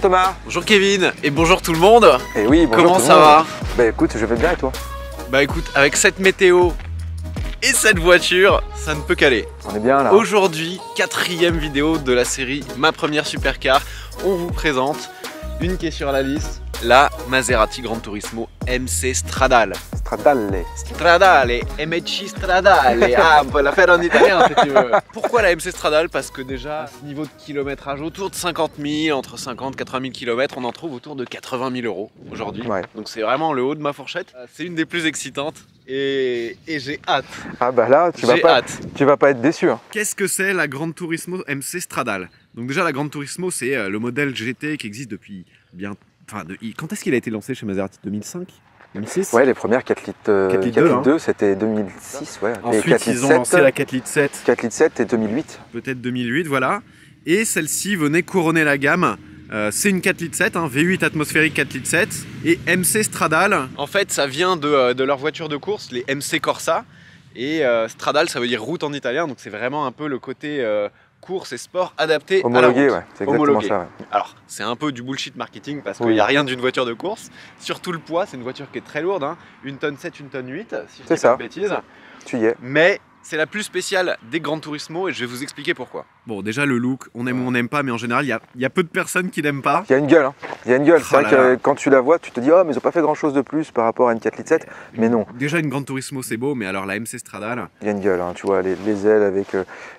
Thomas. Bonjour Kevin et bonjour tout le monde. Et oui, bonjour. Comment ça va? Bah écoute, je vais bien et toi? Bah écoute, avec cette météo et cette voiture, ça ne peut qu'aller. On est bien là. Aujourd'hui, 4e vidéo de la série Ma Première Supercar. On vous présente une qui est sur la liste, la Maserati Gran Turismo MC Stradale. Stradale, MC Stradale. Ah, on peut la faire en italien si tu veux. Pourquoi la MC Stradale? Parce que déjà, à ce niveau de kilométrage, autour de 50 000, entre 50 et 80 000 km, on en trouve autour de 80 000 euros aujourd'hui. Ouais. Donc c'est vraiment le haut de ma fourchette. C'est une des plus excitantes et j'ai hâte. Ah bah là, tu vas pas être déçu. Hein. Qu'est-ce que c'est la Gran Turismo MC Stradale? Donc déjà, la Gran Turismo, c'est le modèle GT qui existe depuis bien... Enfin, quand est-ce qu'il a été lancé chez Maserati? 2005? 2006? Ouais, les premières 4 litres 2, c'était 2006. Ouais. Ensuite, ils ont lancé la 4 litres 7. 4 litres 7 et 2008. Peut-être 2008, voilà. Et celle-ci venait couronner la gamme. C'est une 4 litres 7, hein, V8 atmosphérique 4 litres 7. Et MC Stradale, en fait, ça vient de leur voiture de course, les MC Corsa. Et Stradale, ça veut dire route en italien, donc c'est vraiment un peu le côté... course et sport adapté à la route. Ouais, c'est exactement ça. Ouais. Alors, c'est un peu du bullshit marketing parce qu'il n'y a rien d'une voiture de course. Surtout le poids, c'est une voiture qui est très lourde, hein. 1 tonne 7, 1 tonne 8, si je dis pas de bêtises. Tu y es. Mais c'est la plus spéciale des Gran Turismo et je vais vous expliquer pourquoi. Bon, déjà le look, on aime ou on n'aime pas, mais en général, il y a peu de personnes qui n'aiment pas. Il y a une gueule, hein. Il y a une gueule. C'est vrai que quand tu la vois, tu te dis, oh, mais ils ont pas fait grand chose de plus par rapport à une 4 litres 7. Mais non. Déjà, une Gran Turismo, c'est beau, mais alors la MC Stradale. Il y a une gueule, hein. Tu vois, les ailes avec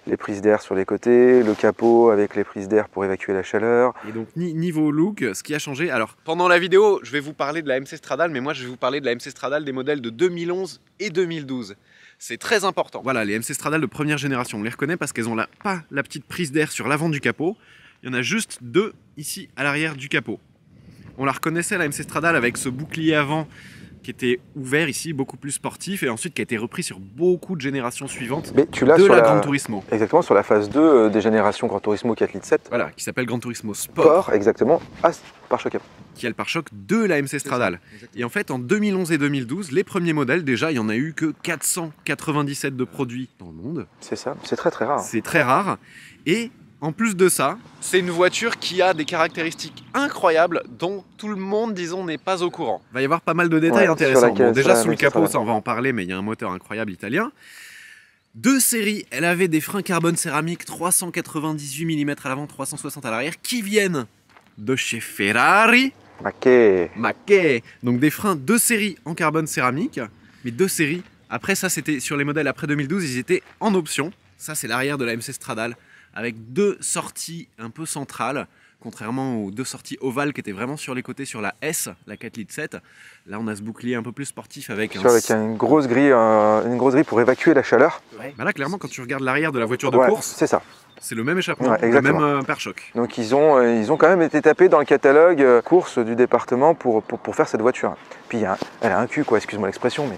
les prises d'air sur les côtés, le capot avec les prises d'air pour évacuer la chaleur. Et donc, niveau look, ce qui a changé. Alors, pendant la vidéo, je vais vous parler de la MC Stradale, mais moi, je vais vous parler de la MC Stradale des modèles de 2011 et 2012. C'est très important. Voilà, les MC Stradale de première génération, on les reconnaît parce qu'elles n'ont pas la petite prise d'air sur l'avant du capot. Il y en a juste deux ici à l'arrière du capot. On la reconnaissait, la MC Stradale, avec ce bouclier avant qui était ouvert ici, beaucoup plus sportif, et ensuite qui a été repris sur beaucoup de générations suivantes de la Gran Turismo. Exactement, sur la phase 2 des générations Gran Turismo 4 litres 7. Voilà, qui s'appelle Gran Turismo Sport. Exactement, pare-choc. Qui a le pare-choc de la MC Stradale. Et en fait, en 2011 et 2012, les premiers modèles, déjà, il n'y en a eu que 497 de produits dans le monde. C'est ça, c'est très très rare. C'est très rare. Et en plus de ça, c'est une voiture qui a des caractéristiques incroyables dont tout le monde, disons, n'est pas au courant. Il va y avoir pas mal de détails intéressants. Bon, déjà, sous le capot, ça, on va en parler, mais il y a un moteur incroyable italien. De série, elle avait des freins carbone céramique 398 mm à l'avant, 360 à l'arrière, qui viennent de chez Ferrari. Maquet. Donc des freins de série en carbone céramique, mais de série. Après ça, c'était sur les modèles après 2012, ils étaient en option. Ça, c'est l'arrière de la MC Stradale, avec deux sorties un peu centrales, contrairement aux deux sorties ovales qui étaient vraiment sur les côtés sur la S, la 4 litres 7. Là, on a ce bouclier un peu plus sportif avec une grosse grille pour évacuer la chaleur. Ouais. Bah là, clairement, quand tu regardes l'arrière de la voiture de course, c'est ça. C'est le même échappement, le même pare-choc. Donc ils ont quand même été tapés dans le catalogue course du département pour faire cette voiture. Puis elle a un cul, quoi, excuse-moi l'expression, mais...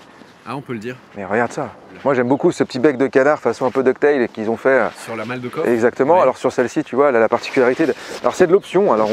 Ah, on peut le dire. Mais regarde ça. Moi j'aime beaucoup ce petit bec de canard façon un peu DuckTales qu'ils ont fait. Sur la malle de coffre. Exactement. Ouais. Alors sur celle-ci, tu vois, elle a la particularité Alors c'est de l'option, alors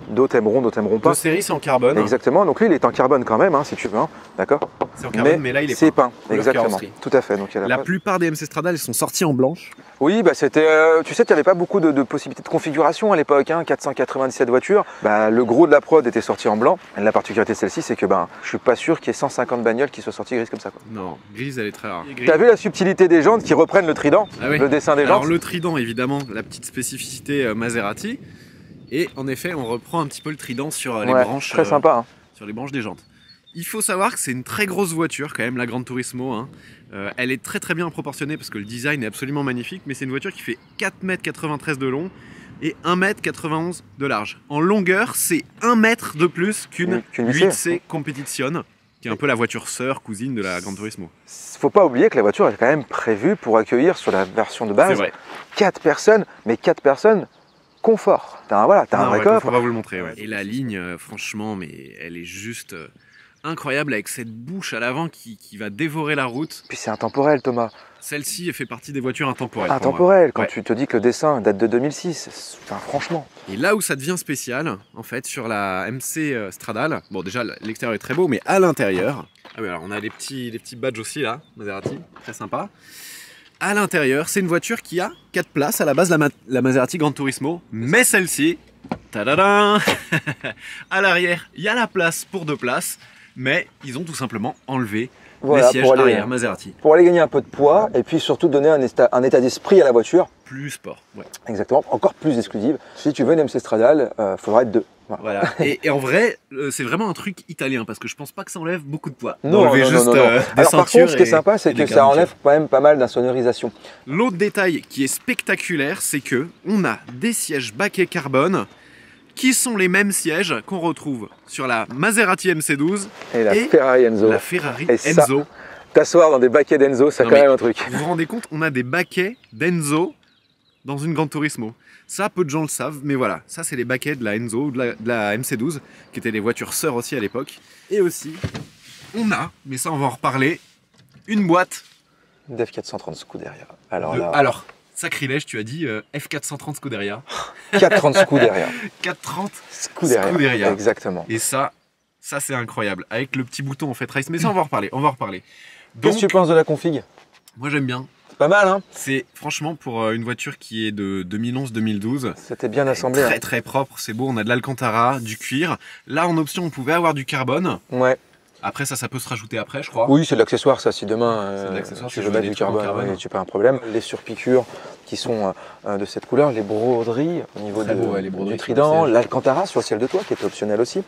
d'autres aimeront, d'autres aimeront pas. De série, c'est en carbone. Exactement. Donc lui, il est en carbone quand même, hein, si tu veux. Hein. D'accord. C'est en carbone, mais là, il est c'est peint. Exactement. Tout à fait. Donc, la plupart des MC Stradale, elles sont sorties en blanche. Oui, bah c'était. Tu sais, il n'y avait pas beaucoup de possibilités de configuration à l'époque. Hein, 497 voitures. Bah, le gros de la prod était sorti en blanc. La particularité de celle-ci, c'est que je suis pas sûr qu'il y ait 150 bagnoles qui soient sorties grises comme ça. Quoi. Non, grise, elle est très rare. T'as vu la subtilité des jantes qui reprennent le trident, le dessin des jantes. Alors le trident, évidemment, la petite spécificité Maserati. Et en effet, on reprend un petit peu le trident sur les branches. Très sympa. Hein. Sur les branches des jantes. Il faut savoir que c'est une très grosse voiture quand même, la Gran Turismo. Hein. Elle est très très bien proportionnée parce que le design est absolument magnifique. Mais c'est une voiture qui fait 4,93 m de long et 1,91 m de large. En longueur, c'est 1 mètre de plus qu'une 8C Competition, qui est un peu la voiture sœur, cousine de la Gran Turismo. Faut pas oublier que la voiture est quand même prévue pour accueillir sur la version de base 4 personnes, mais 4 personnes confort. T'as un vrai coffre. On va vous le montrer. Ouais. Et la ligne, franchement, mais elle est juste incroyable avec cette bouche à l'avant qui va dévorer la route. Puis c'est intemporel, Thomas. Celle-ci fait partie des voitures intemporelles. Intemporel, quand tu te dis que le dessin date de 2006, enfin franchement. Et là où ça devient spécial, en fait, sur la MC Stradale, bon déjà l'extérieur est très beau, mais à l'intérieur, ah oui, alors on a des petits badges aussi là, Maserati, très sympa. À l'intérieur, c'est une voiture qui a 4 places à la base, la Maserati Gran Turismo, mais celle-ci, Tadadam. À l'arrière, il y a la place pour 2 places, mais ils ont tout simplement enlevé les sièges arrière Maserati. Pour aller gagner un peu de poids et puis surtout donner un état d'esprit à la voiture. Plus sport, ouais. Exactement, encore plus exclusive. Si tu veux une MC Stradale, il faudra être 2. Voilà. Et en vrai, c'est vraiment un truc italien parce que je pense pas que ça enlève beaucoup de poids. Non. Alors par contre, ce qui est sympa, c'est que ça enlève quand même pas mal d'insonorisation. L'autre détail qui est spectaculaire, c'est que on a des sièges baquets carbone qui sont les mêmes sièges qu'on retrouve sur la Maserati MC12 et la Ferrari Enzo. La Ferrari Enzo. T'asseoir dans des baquets d'Enzo, c'est quand même un truc. Vous vous rendez compte, on a des baquets d'Enzo dans une Gran Turismo. Ça, peu de gens le savent, mais voilà, ça c'est les baquets de la Enzo, de la MC12, qui étaient des voitures sœurs aussi à l'époque. Et aussi, on a, mais ça on va en reparler, une boîte d'F430 Scuderia. Alors, sacrilège, tu as dit F430 Scuderia. 430 Scuderia. 430 Scuderia. Exactement. Et ça c'est incroyable, avec le petit bouton en fait race, mais ça on va en reparler, Qu'est-ce que tu penses de la config? Moi j'aime bien. C'est pas mal, hein? C'est franchement pour une voiture qui est de 2011-2012. C'était bien assemblé. Très très propre, c'est beau, on a de l'Alcantara, du cuir. Là en option on pouvait avoir du carbone. Ouais. Après ça peut se rajouter après je crois. Oui, c'est de l'accessoire ça, si demain tu veux mettre du carbone, tu pas un problème. Les surpiqûres qui sont de cette couleur, les broderies au niveau du trident, l'Alcantara sur le ciel de toit qui est optionnel aussi.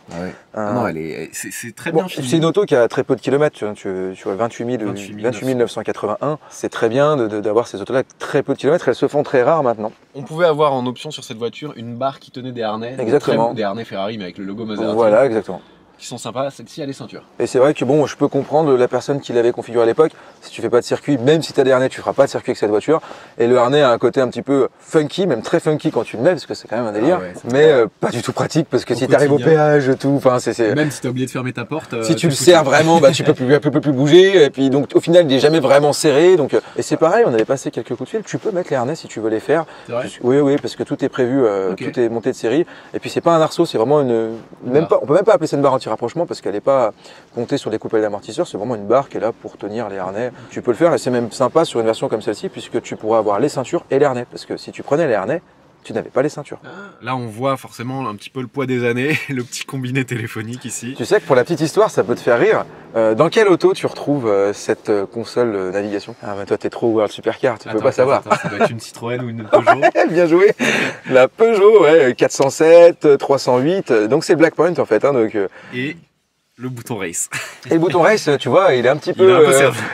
Ah ouais. Non, c'est très bien fini. C'est une auto qui a très peu de kilomètres, tu vois 28 981, c'est très bien d'avoir ces autos-là très peu de kilomètres, elles se font très rares maintenant. On pouvait avoir en option sur cette voiture une barre qui tenait des harnais. Exactement. Des harnais Ferrari mais avec le logo Maserati. Voilà, exactement. Qui sont sympas, celle-ci a les ceintures. Et c'est vrai que bon, je peux comprendre la personne qui l'avait configuré à l'époque. Si tu fais pas de circuit, même si tu as des harnais, tu feras pas de circuit avec cette voiture. Et le harnais a un côté un petit peu funky, même très funky quand tu le mets, parce que c'est quand même un délire. Mais pas du tout pratique, parce que si tu arrives au péage, tout, enfin c'est. Même si tu as oublié de fermer ta porte. Si tu le serres vraiment, tu peux plus bouger. Et puis donc au final, il n'est jamais vraiment serré. Donc et c'est pareil, on avait passé quelques coups de fil. Tu peux mettre les harnais si tu veux les faire. Oui, parce que tout est prévu, tout est monté de série. Et puis c'est pas un arceau, c'est vraiment on peut même pas appeler ça une barre anti-rapprochement parce qu'elle n'est pas montée sur les coupelles d'amortisseurs. C'est vraiment une barre qui est là pour tenir les harnais. Tu peux le faire et c'est même sympa sur une version comme celle-ci puisque tu pourras avoir les ceintures et les harnais. Parce que si tu prenais les harnais, tu n'avais pas les ceintures. Là, on voit forcément un petit peu le poids des années, le petit combiné téléphonique ici. Tu sais que pour la petite histoire, ça peut te faire rire. Dans quelle auto tu retrouves cette console navigation? Ah bah toi, t'es trop World Supercar, tu peux pas savoir. Ça doit être une Citroën ou une Peugeot. Bien joué. La Peugeot, 407, 308. Donc c'est Black Point en fait. Et le bouton race. Et le bouton race, tu vois, il est un petit peu.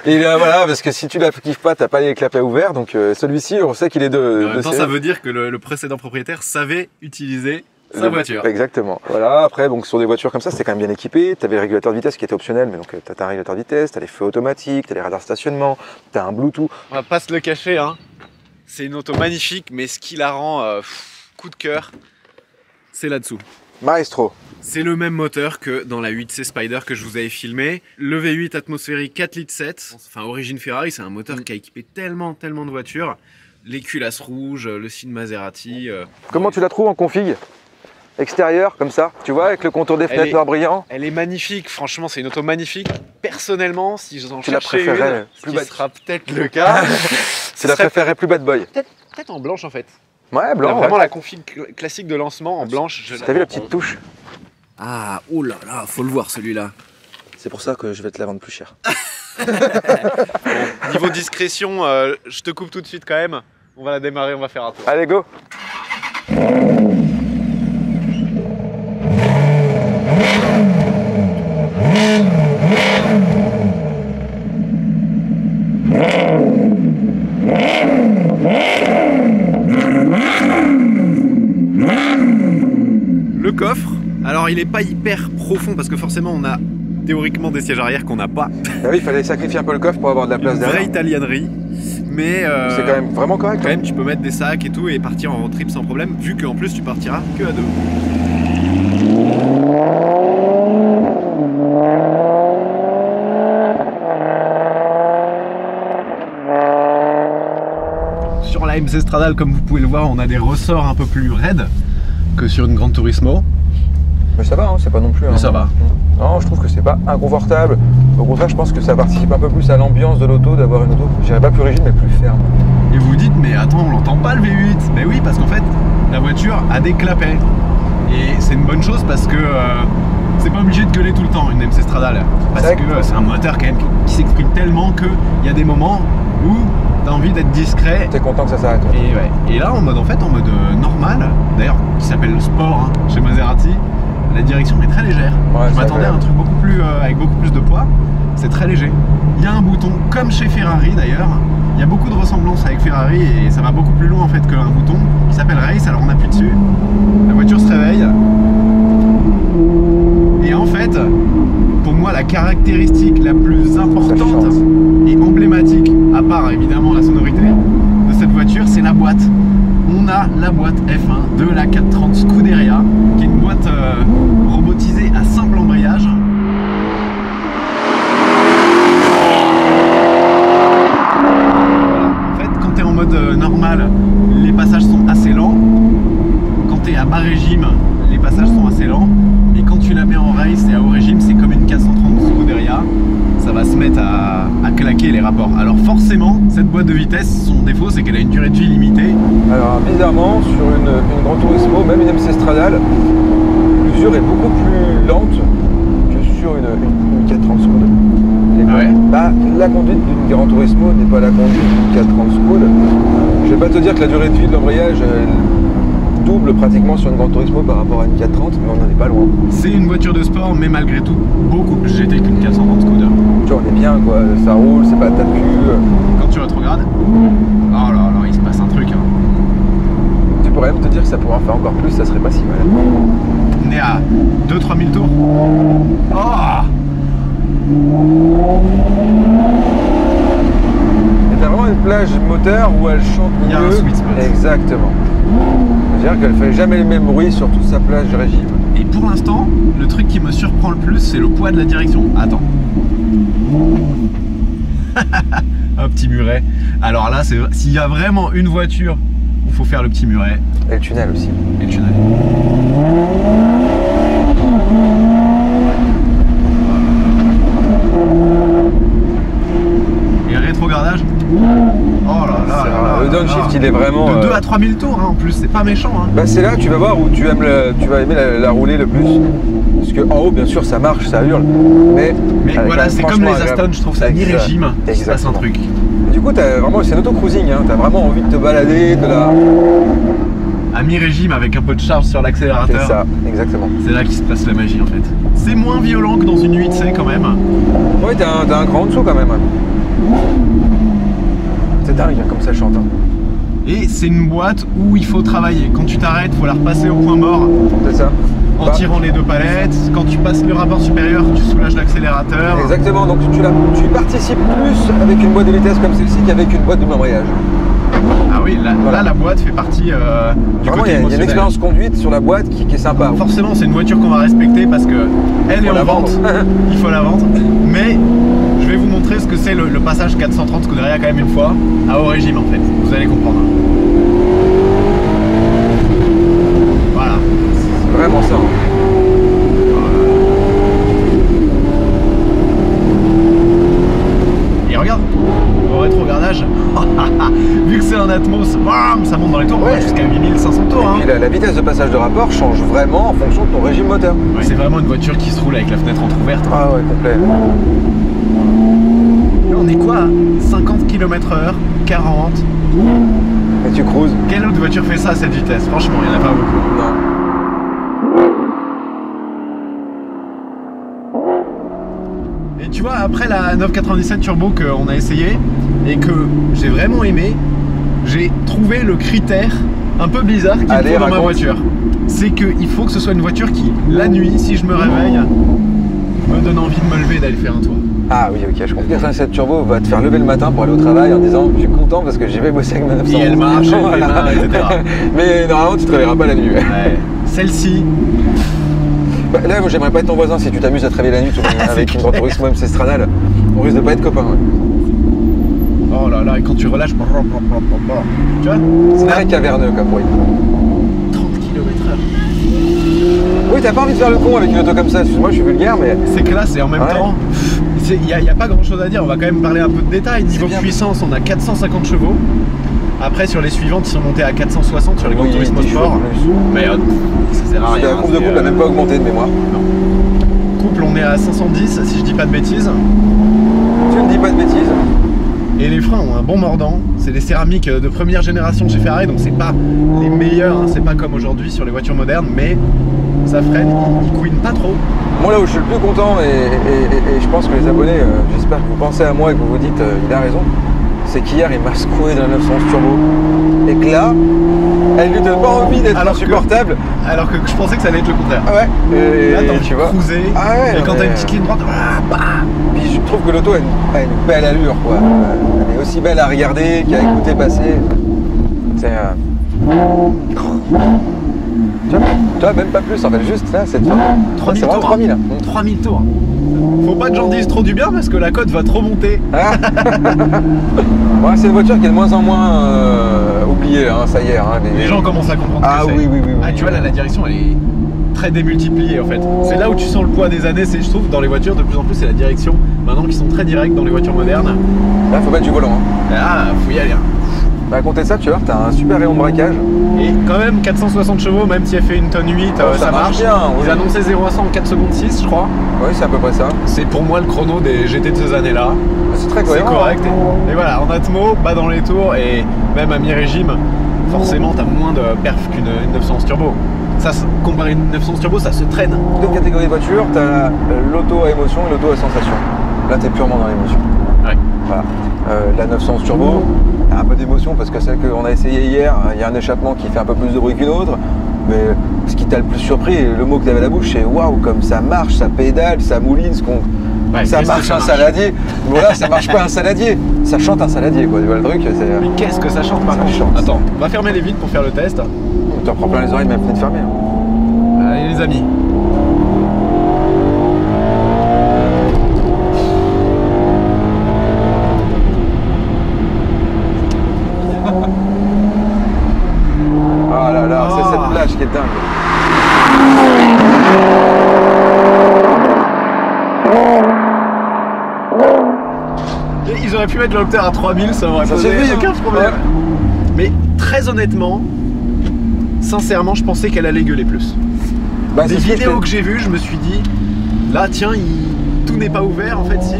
Voilà, parce que si tu la kiffes pas, t'as pas les clapets ouverts. Donc celui-ci, on sait qu'il est de. En même temps, ça veut dire que le précédent propriétaire savait utiliser sa voiture. Exactement. Voilà. Après, donc sur des voitures comme ça, c'était quand même bien équipé. T'avais le régulateur de vitesse qui était optionnel, mais donc t'as un régulateur de vitesse, t'as les feux automatiques, t'as les radars stationnement, t'as un Bluetooth. On va pas se le cacher, hein. C'est une auto magnifique, mais ce qui la rend coup de cœur, c'est là-dessous. Maestro. C'est le même moteur que dans la 8C Spider que je vous avais filmé. Le V8 atmosphérique 4,7 litres. Enfin, origine Ferrari, c'est un moteur qui a équipé tellement de voitures. Les culasses rouges, le signe Maserati. Comment tu la trouves en config extérieur, comme ça? Tu vois, avec le contour des fenêtres noir brillant? Elle est magnifique, franchement, c'est une auto magnifique. Personnellement, si j'en cherchais une, ce qui sera peut-être le cas. C'est la préférée plus bad boy. Peut-être en blanche en fait. Ouais, blanc. Vraiment la config classique de lancement en blanche. T'as vu la petite touche? Ah, oh là là, faut le voir celui-là. C'est pour ça que je vais te la vendre plus cher. Niveau discrétion, je te coupe tout de suite quand même. On va la démarrer, on va faire un tour. Allez, go! Le coffre, alors il n'est pas hyper profond parce que forcément on a théoriquement des sièges arrière qu'on n'a pas. Ah oui, il fallait sacrifier un peu le coffre pour avoir de la place derrière. Vraie italianerie, mais c'est quand même vraiment correct. Quand même, tu peux mettre des sacs et tout et partir en road trip sans problème, vu qu'en plus tu partiras que à deux. Sur la MC Stradale, comme vous pouvez le voir, on a des ressorts un peu plus raides que sur une Gran Turismo. Mais ça va, hein, c'est pas non plus. Mais ça va. Non, je trouve que c'est pas inconfortable. Au contraire, je pense que ça participe un peu plus à l'ambiance de l'auto d'avoir une auto, je dirais pas plus rigide, mais plus ferme. Et vous vous dites, mais attends, on l'entend pas le V8? Mais oui, parce qu'en fait, la voiture a des clapets. Et c'est une bonne chose parce que c'est pas obligé de gueuler tout le temps une MC Stradale. Parce que c'est un moteur quand même qui s'exprime tellement qu'il y a des moments où t'as envie d'être discret. T'es content que ça s'arrête. Et, ouais. Et là en mode normal, d'ailleurs qui s'appelle sport hein, chez Maserati, la direction est très légère. Ouais, je m'attendais à un truc beaucoup plus avec beaucoup plus de poids. C'est très léger. Il y a un bouton comme chez Ferrari d'ailleurs. Il y a beaucoup de ressemblances avec Ferrari et ça va beaucoup plus loin en fait qu'un bouton qui s'appelle Race. Alors on appuie dessus, la voiture se réveille. Et en fait, pour moi la caractéristique la plus importante et emblématique, à part évidemment la sonorité de cette voiture, c'est la boîte. On a la boîte F1 de la 430 Scuderia, qui est une boîte robotisée à simple embrayage. En mode normal, les passages sont assez lents. Quand tu es à bas régime, les passages sont assez lents. Et quand tu la mets en race et à haut régime, c'est comme une 430 Scuderia. Ça va se mettre à claquer les rapports. Alors forcément, cette boîte de vitesse, son défaut, c'est qu'elle a une durée de vie limitée. Alors bizarrement, sur une Gran Turismo, même une MC Stradale, l'usure est beaucoup plus lente que sur une 430 Scuderia. Ah ouais. Bah, la conduite d'une Gran Turismo n'est pas la conduite d'une 430 Scud. Je vais pas te dire que la durée de vie de l'embrayage double pratiquement sur une Gran Turismo par rapport à une 430, mais on n'en est pas loin. C'est une voiture de sport, mais malgré tout beaucoup plus GT qu'une 430 Scud. Tu vois, on est bien quoi, ça roule, c'est pas tas de cul. Quand tu rétrogrades, oh là là, il se passe un truc. Hein. Tu pourrais même te dire que ça pourrait en faire encore plus, ça serait pas si mal. On est à 2-3 000 tours. Oh, et t'as vraiment une plage moteur où elle chante mieux. Il y a un sweet spot. Exactement. C'est-à-dire qu'elle fait jamais le même bruit sur toute sa plage de régime. Et pour l'instant, le truc qui me surprend le plus, c'est le poids de la direction. Attends. Un petit muret. Alors là, s'il y a vraiment une voiture où il faut faire le petit muret. Et le tunnel aussi. Et le tunnel. Et le rétrogradage. Oh là là, le downshift il est vraiment... De 2 à 3 000 tours hein, en plus, c'est pas méchant. Hein. Bah c'est là tu vas voir où tu vas aimer la rouler le plus. Parce que en haut bien sûr ça marche, ça hurle. Mais voilà, c'est comme les Aston, je trouve ça mi-régime, il se passe un truc. Et du coup c'est un auto-cruising, hein, t'as vraiment envie de te balader, à mi-régime avec un peu de charge sur l'accélérateur. C'est ça, exactement. C'est là qu'il se passe la magie en fait. C'est moins violent que dans une 8C quand même. Ouais, t'as un cran en dessous quand même. C'est dingue hein, comme ça chante. Hein. Et c'est une boîte où il faut travailler. Quand tu t'arrêtes, il faut la repasser au point mort. C'est ça. En tirant les deux palettes. Quand tu passes le rapport supérieur, tu soulages l'accélérateur. Exactement, donc tu participes plus avec une boîte de vitesse comme celle-ci qu'avec une boîte de embrayage. Ah oui, là la boîte fait partie du côté émotionnel. Il y a une expérience conduite sur la boîte qui est sympa. Alors, forcément, c'est une voiture qu'on va respecter parce que elle est en vente. Il faut la vendre. Mais je vais vous montrer ce que c'est le passage 430 Scuderia quand même une fois à haut régime en fait. Vous allez comprendre. Voilà. C'est vraiment ça. Et regarde, au rétrogradage, vu que c'est un Atmos, bam, ça monte dans les tours, ouais, jusqu'à 8500 tours. Et puis la vitesse de passage de rapport change vraiment en fonction de ton régime moteur. Ouais, c'est vraiment une voiture qui se roule avec la fenêtre entrouverte. Ah ouais, complet. Là, on est quoi? 50 km/h, 40. Et tu cruises. Quelle autre voiture fait ça à cette vitesse? Franchement, il n'y en a pas beaucoup. Non. Et tu vois, après la 997 Turbo qu'on a essayé et que j'ai vraiment aimé, j'ai trouvé le critère un peu bizarre qu'il faut dans ma voiture. C'est qu'il faut que ce soit une voiture qui, la nuit, si je me réveille, me donne envie de me lever et d'aller faire un tour. Ah oui, ok, je comprends. Cette turbo va te faire lever le matin pour aller au travail en disant je suis content parce que j'y vais bosser avec ma 911. Et elle marche, voilà. Etc. Mais normalement, tu te réveilleras pas la nuit. Ouais. Celle-ci. Bah, là, moi, j'aimerais pas être ton voisin si tu t'amuses à te réveiller la nuit avec une Gran Turismo MC Stradale. On risque de pas être copains. Ouais. Oh là là, et quand tu relâches, tu vois, c'est très caverneux comme bruit. 30 km/h. Oui, t'as pas envie de faire le con avec une auto comme ça. Excuse-moi, je suis vulgaire, mais. C'est classe et en même temps, il n'y a pas grand chose à dire. On va quand même parler un peu de détails. Niveau puissance, on a 450 chevaux. Après, sur les suivantes, ils sont montés à 460 sur les Gran Turismo Sport. Mais ça sert à rien. La courbe de couple n'a même pas augmenté de mémoire. Non. Couple, on est à 510, si je dis pas de bêtises. Tu ne dis pas de bêtises. Et les freins ont un bon mordant. C'est des céramiques de première génération chez Ferrari, donc c'est pas les meilleurs, hein. C'est pas comme aujourd'hui sur les voitures modernes, mais ça freine, il couine pas trop. Moi là où je suis le plus content, et je pense que les abonnés, j'espère que vous pensez à moi et que vous vous dites il a raison, c'est qu'hier il m'a secoué dans la 911 turbo. Et que là, elle lui donne pas envie d'être insupportable. Alors que je pensais que ça allait être le contraire. Ah ouais. Et là, t'as envie de cruiser. Ah ouais, et quand t'as une petite ligne droite, puis je trouve que l'auto a une belle allure, quoi. Elle est aussi belle à regarder qu'à écouter passer. C'est tu vois, même pas plus en fait, juste là, cette fois. 3000 tours. 3000. 3000 tours. Faut pas que j'en dise trop du bien parce que la cote va trop monter. Ah. Ouais, c'est une voiture qui est de moins en moins oubliée, hein, ça y est. Hein, les gens commencent à comprendre ce que c'est. Oui. Ah, tu vois, là, la direction, elle est très démultipliée en fait. C'est là où tu sens le poids des années, je trouve, dans les voitures, de plus en plus, c'est la direction. Maintenant qu'ils sont très directs dans les voitures modernes. Là, faut mettre du volant. Hein. Là, faut y aller. Hein. Bah, à compter de ça, tu vois, t'as un super rayon de braquage. Et quand même 460 chevaux, même si elle fait une tonne 8, ça marche bien. Ils annonçaient 0 à 100 en 4 secondes 6, je crois. Oui, c'est à peu près ça. C'est pour moi le chrono des GT de ces années-là. C'est très cohérent. C'est correct. Et voilà, en atmo, bas dans les tours, et même à mi-régime, forcément, t'as moins de perf qu'une 911 turbo. Ça, comparé à une 911 turbo, ça se traîne. Deux catégories de voitures, t'as l'auto à émotion et l'auto à sensation. Là, t'es purement dans l'émotion. Ouais. Voilà. La 911 turbo, un peu d'émotion parce que celle qu'on a essayé hier, il y a un échappement qui fait un peu plus de bruit qu'une autre. Mais ce qui t'a le plus surpris, le mot que t'avais à la bouche, c'est waouh, comme ça marche, ça pédale, ça mouline, ça marche un saladier. Voilà, ça marche pas un saladier, ça chante un saladier quoi. Tu vois le truc, c'est. Mais qu'est-ce que ça chante par contre? Attends, on va fermer les vitres pour faire le test. Tu en prends plein les oreilles, même fenêtre fermée. Hein. Allez les amis. Ah là là, c'est cette plage qui est dingue. Et ils auraient pu mettre l'octeur à 3000, ça aurait posé aucun problème. Ouais. Mais très honnêtement, sincèrement, je pensais qu'elle allait gueuler plus. Bah, des vidéos que j'ai vues, je me suis dit, là tiens, tout n'est pas ouvert en fait, si.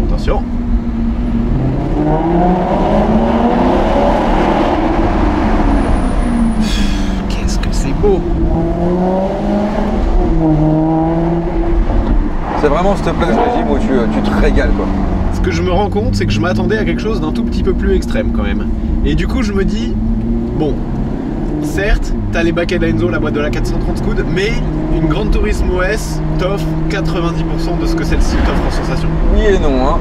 Attention. Qu'est-ce que c'est beau. C'est vraiment cette plage régime où tu te régales quoi. Ce que je me rends compte, c'est que je m'attendais à quelque chose d'un tout petit peu plus extrême quand même. Et du coup, je me dis, bon, certes, t'as les baquets d'Enzo, la boîte de la 430 Scud, mais une Gran Turismo S t'offre 90% de ce que celle-ci t'offre en sensation. Oui et non, hein.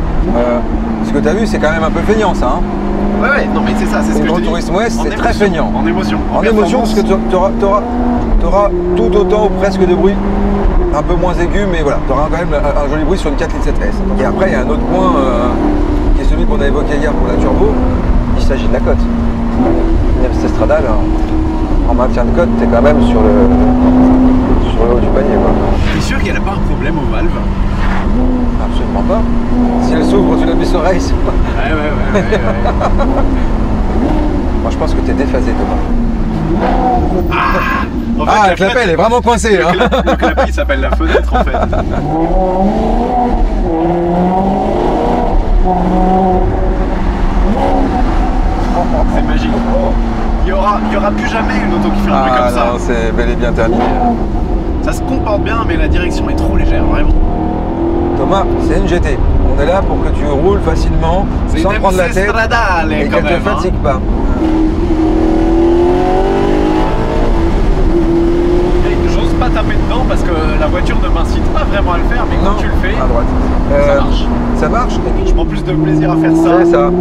Ce que t'as vu, c'est quand même un peu feignant ça, hein. Ouais, non mais c'est ça, c'est ce que je te dis. Gran Turismo S, c'est très feignant. En émotion. En émotion, parce que t'auras tout autant ou presque de bruit. Un peu moins aigu, mais voilà, tu auras quand même un joli bruit sur une 4 litres 7S. Et après, il y a un autre point qui est celui qu'on a évoqué hier pour la turbo, il s'agit de la cote. Une Stradale, en maintien de cote, tu es quand même sur le haut du panier. T'es sûr qu'elle n'a pas un problème aux valves? Absolument pas. Si elle s'ouvre, tu la mets sur race. Ouais. Moi, je pense que tu es déphasé, Thomas. En fait, le clapet, elle est vraiment coincée. Le clapet, il s'appelle la fenêtre, en fait. C'est magique. Il y aura plus jamais une auto qui fait un truc comme ça. Non, c'est bel et bien terminé. Ça se comporte bien, mais la direction est trop légère, vraiment. Thomas, c'est une GT. On est là pour que tu roules facilement, sans prendre la tête, et qu'elle ne te fatigue pas. Pas taper dedans parce que la voiture ne m'incite pas vraiment à le faire, mais quand tu le fais, à droite. Ça marche. Ça marche. Et puis je prends plus de plaisir à faire ça,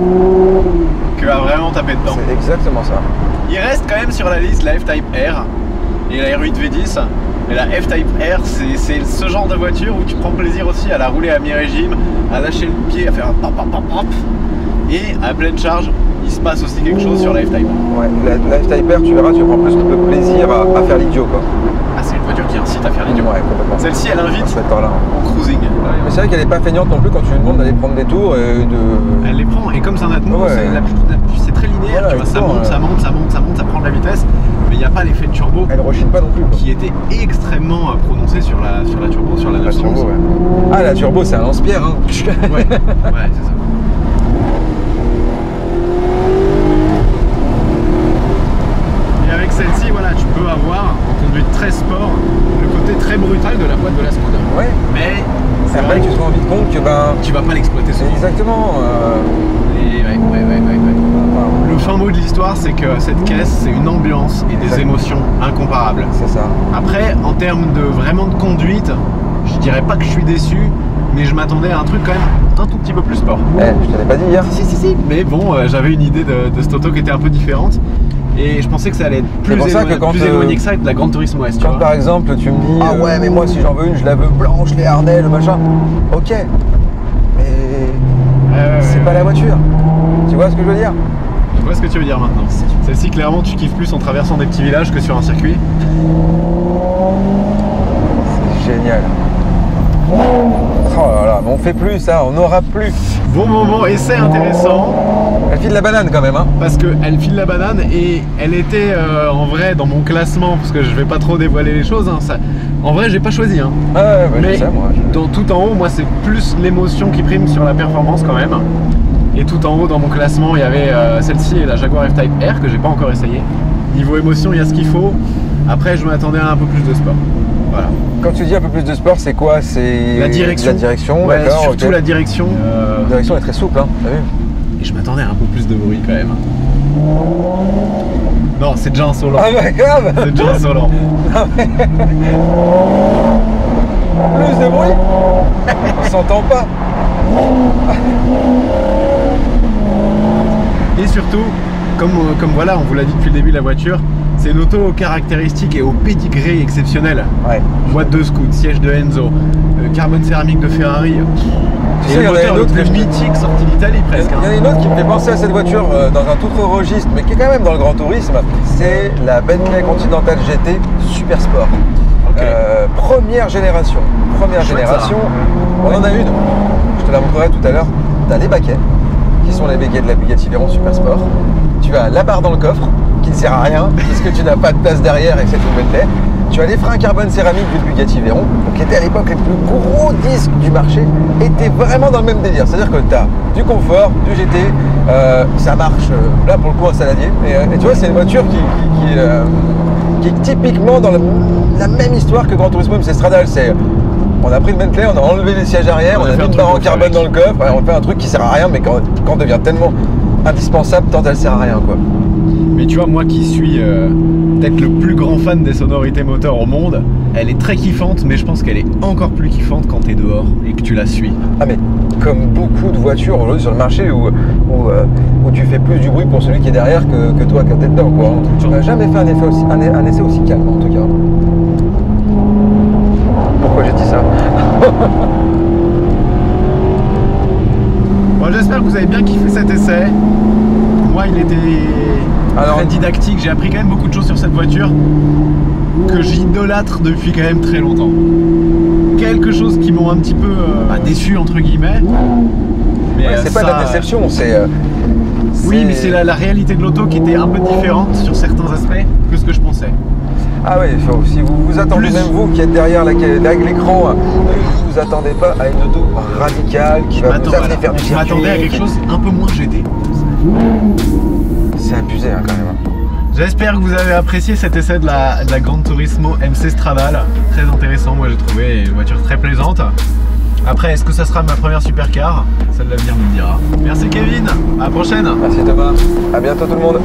qu'à vraiment taper dedans. C'est exactement ça. Il reste quand même sur la liste la F-Type R et la R8 V10. Et la F-Type R, c'est ce genre de voiture où tu prends plaisir aussi à la rouler à mi-régime, à lâcher le pied, à faire un pop pop pop pop. Et à pleine charge, il se passe aussi quelque chose sur la F-Type. Ouais, la F-Type R, tu verras, tu prends plus de plaisir à faire l'idiot quoi. Ah, c'est une voiture qui incite à faire l'idiot. Ouais, complètement. Celle-ci, elle invite en cruising. Mais c'est vrai qu'elle n'est pas feignante non plus quand tu lui demandes d'aller prendre des tours et de... Elle les prend, et comme c'est un atmo, c'est très linéaire. linéaire, tu vois, ça monte, ça monte, ça monte, ça monte, ça prend de la vitesse, mais il n'y a pas l'effet de turbo. Elle rechine pas non plus, quoi. Qui était extrêmement prononcé sur la turbo, sur la 911. Turbo, ouais. Ah, la turbo, c'est un lance-pierre, hein. Ouais, c'est ça. Et avec celle-ci, voilà, tu peux avoir, en conduite très sport, le côté très brutal de la boîte de la Skoda. Ouais. Mais c'est après que tu te rends vite compte que tu vas pas l'exploiter souvent. Exactement. Et ouais. Le fin mot de l'histoire, c'est que cette caisse, c'est une ambiance et des émotions incomparables. C'est ça. Après, en termes de vraiment de conduite, je dirais pas que je suis déçu, mais je m'attendais à un truc quand même un tout petit peu plus sport. Je t'avais pas dit hier. Si. Mais bon, j'avais une idée de cette auto qui était un peu différente. Et je pensais que ça allait être plus éloigné que ça de la Gran Turismo S. Quand par exemple tu me dis ah ouais mais moi si j'en veux une je la veux blanche, les harnais, le machin. Ok. Mais c'est pas la voiture. Tu vois ce que je veux dire? Je vois ce que tu veux dire maintenant. Celle-ci clairement tu kiffes plus en traversant des petits villages que sur un circuit. C'est génial. Oh là là, mais on fait plus ça, on n'aura plus. Bon moment, essai intéressant. Elle file la banane quand même, hein. Parce qu'elle file la banane et elle était en vrai dans mon classement, parce que je vais pas trop dévoiler les choses. Hein, ça... En vrai, j'ai pas choisi. Hein. Mais je sais, moi, dans, tout en haut, moi c'est plus l'émotion qui prime sur la performance quand même. Et tout en haut dans mon classement, il y avait celle-ci et la Jaguar F-Type R que j'ai pas encore essayé. Niveau émotion, il y a ce qu'il faut. Après, je m'attendais à un peu plus de sport. Voilà. Quand tu dis un peu plus de sport, c'est quoi? C'est la direction. La direction, ouais, d'accord. Surtout okay. La direction. La direction est très souple, hein, t'as vu? Et je m'attendais à un peu plus de bruit quand même. Non, c'est déjà insolent. Ah bah grave. C'est déjà insolent. Plus de bruit. On s'entend pas. Et surtout, comme voilà, on vous l'a dit depuis le début, la voiture, c'est une auto aux caractéristiques et au pédigré exceptionnel. Ouais. Boîte de scoot, siège de Enzo, carbone céramique de Ferrari. Tu sais, il y en a une autre plus mythique sortie d'Italie presque. Il y en a une autre qui me fait penser à cette voiture dans un tout autre registre, mais qui est quand même dans le grand tourisme. C'est la Bentley Continental GT Super Sport. Okay. Première génération. On en a une. Je te la montrerai tout à l'heure. Tu as les baquets, qui sont les béquets de la Bugatti Veyron Super Sport. Tu as la barre dans le coffre, qui ne sert à rien, puisque tu n'as pas de place derrière et que c'est une Bentley. Tu as les freins carbone céramique du Bugatti Veyron, qui étaient à l'époque les plus gros disques du marché, et tu es vraiment dans le même délire. C'est-à-dire que tu as du confort, du GT, ça marche, là pour le coup un saladier. Et tu vois, c'est une voiture qui est typiquement dans la même histoire que Gran Turismo MC Stradale. On a pris une Bentley, on a enlevé les sièges arrière, on a mis une barre en carbone dans le coffre, on fait un truc qui sert à rien, mais quand on devient tellement indispensable, tant elle sert à rien, quoi. Mais tu vois, moi qui suis peut-être le plus grand fan des sonorités moteurs au monde, elle est très kiffante, mais je pense qu'elle est encore plus kiffante quand t'es dehors et que tu la suis. Ah mais comme beaucoup de voitures aujourd'hui sur le marché où tu fais plus du bruit pour celui qui est derrière que toi quand t'es dedans, quoi. Tu n'as jamais fait un essai aussi calme en tout cas. Pourquoi j'ai dit ça? Bon, j'espère que vous avez bien kiffé cet essai. Moi, il était très didactique. J'ai appris quand même beaucoup de choses sur cette voiture que j'idolâtre depuis quand même très longtemps. Quelque chose qui m'ont un petit peu déçu entre guillemets. Mais ouais, c'est pas de la déception, oui, mais c'est la réalité de l'auto qui était un peu différente sur certains aspects que ce que je pensais. Ah oui, si vous vous attendez, même vous qui êtes derrière l'écran, ne vous attendez pas à une auto radicale qui va vous amener faire du circuit. Je m'attendais à quelque chose un peu moins GT. C'est abusé hein, quand même. J'espère que vous avez apprécié cet essai de la Gran Turismo MC Stradale. Très intéressant, moi j'ai trouvé une voiture très plaisante. Après, est-ce que ça sera ma première supercar? Celle de l'avenir nous le dira. Merci Kevin, à la prochaine. Merci Thomas, à bientôt tout le monde.